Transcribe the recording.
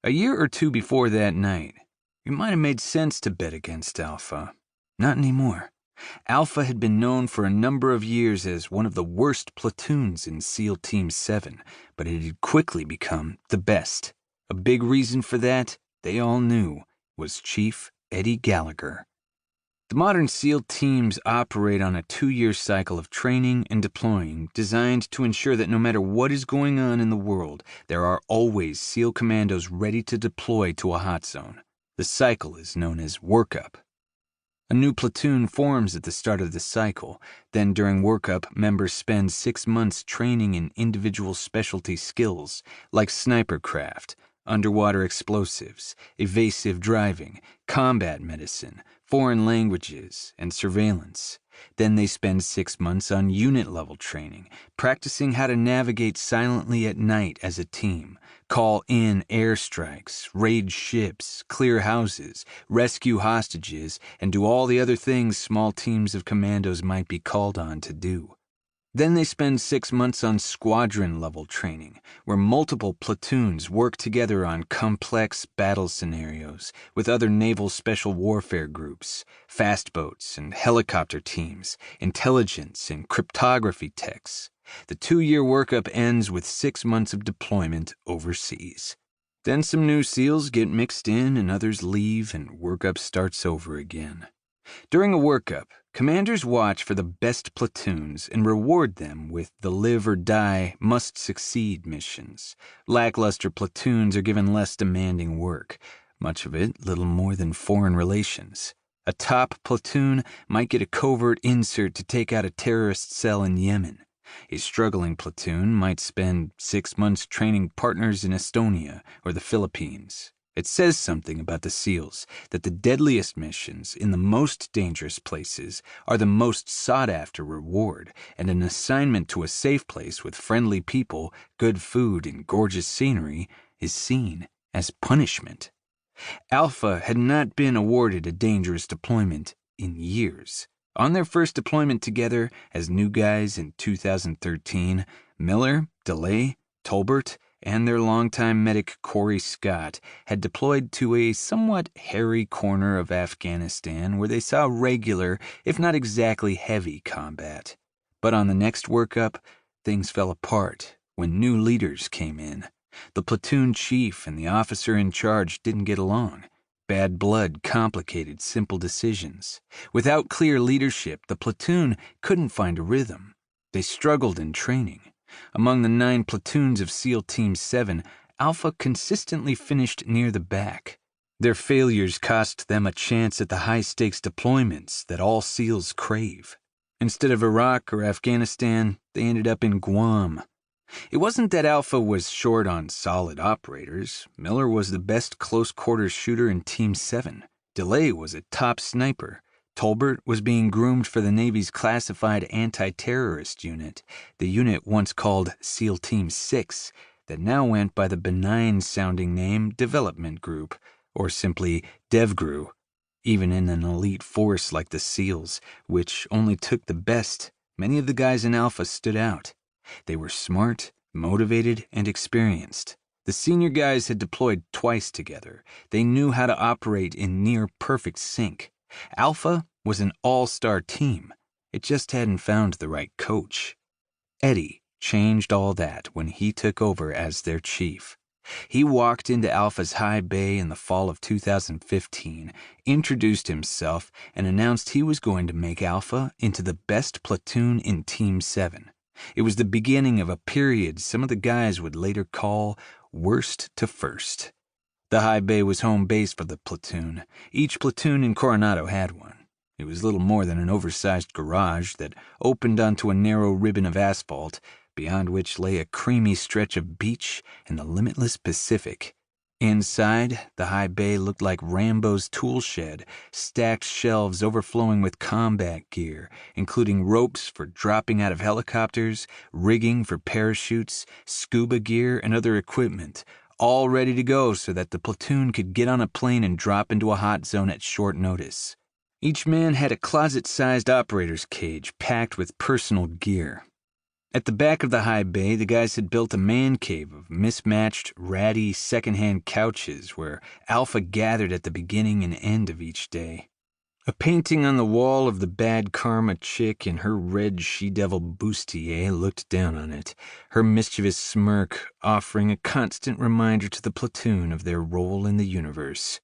A year or two before that night, it might have made sense to bet against Alpha. Not anymore. Alpha had been known for a number of years as one of the worst platoons in SEAL Team 7, but it had quickly become the best. A big reason for that, they all knew, was Chief Eddie Gallagher. The modern SEAL teams operate on a 2-year cycle of training and deploying designed to ensure that no matter what is going on in the world, there are always SEAL commandos ready to deploy to a hot zone. The cycle is known as workup. A new platoon forms at the start of the cycle. Then during workup, members spend 6 months training in individual specialty skills like sniper craft, underwater explosives, evasive driving, combat medicine, foreign languages, and surveillance. Then they spend 6 months on unit-level training, practicing how to navigate silently at night as a team, call in airstrikes, raid ships, clear houses, rescue hostages, and do all the other things small teams of commandos might be called on to do. Then they spend 6 months on squadron-level training, where multiple platoons work together on complex battle scenarios with other naval special warfare groups, fast boats and helicopter teams, intelligence and cryptography techs. The 2-year workup ends with 6 months of deployment overseas. Then some new SEALs get mixed in and others leave, and workup starts over again. During a workup, commanders watch for the best platoons and reward them with the live or die, must succeed missions. Lackluster platoons are given less demanding work, much of it little more than foreign relations. A top platoon might get a covert insert to take out a terrorist cell in Yemen. A struggling platoon might spend 6 months training partners in Estonia or the Philippines. It says something about the SEALs that the deadliest missions in the most dangerous places are the most sought-after reward, and an assignment to a safe place with friendly people, good food, and gorgeous scenery is seen as punishment. Alpha had not been awarded a dangerous deployment in years. On their first deployment together as new guys in 2013, Miller, DeLay, Tolbert, and their longtime medic Corey Scott had deployed to a somewhat hairy corner of Afghanistan where they saw regular, if not exactly heavy, combat. But on the next workup, things fell apart when new leaders came in. The platoon chief and the officer in charge didn't get along. Bad blood complicated simple decisions. Without clear leadership, the platoon couldn't find a rhythm. They struggled in training. Among the 9 platoons of SEAL Team 7, Alpha consistently finished near the back. Their failures cost them a chance at the high-stakes deployments that all SEALs crave. Instead of Iraq or Afghanistan, they ended up in Guam. It wasn't that Alpha was short on solid operators. Miller was the best close-quarters shooter in Team 7. DeLay was a top sniper. Tolbert was being groomed for the Navy's classified anti-terrorist unit, the unit once called SEAL Team 6, that now went by the benign-sounding name Development Group, or simply DevGru. Even in an elite force like the SEALs, which only took the best, many of the guys in Alpha stood out. They were smart, motivated, and experienced. The senior guys had deployed twice together. They knew how to operate in near-perfect sync. Alpha was an all-star team. It just hadn't found the right coach. Eddie changed all that when he took over as their chief. He walked into Alpha's high bay in the fall of 2015, introduced himself, and announced he was going to make Alpha into the best platoon in Team 7. It was the beginning of a period some of the guys would later call worst to first. The high bay was home base for the platoon. Each platoon in Coronado had one. It was little more than an oversized garage that opened onto a narrow ribbon of asphalt, beyond which lay a creamy stretch of beach and the limitless Pacific. Inside, the high bay looked like Rambo's tool shed, stacked shelves overflowing with combat gear, including ropes for dropping out of helicopters, rigging for parachutes, scuba gear, and other equipment, all ready to go so that the platoon could get on a plane and drop into a hot zone at short notice. Each man had a closet-sized operator's cage packed with personal gear. At the back of the high bay, the guys had built a man cave of mismatched, ratty, secondhand couches where Alpha gathered at the beginning and end of each day. A painting on the wall of the bad karma chick in her red she-devil bustier looked down on it, her mischievous smirk offering a constant reminder to the platoon of their role in the universe.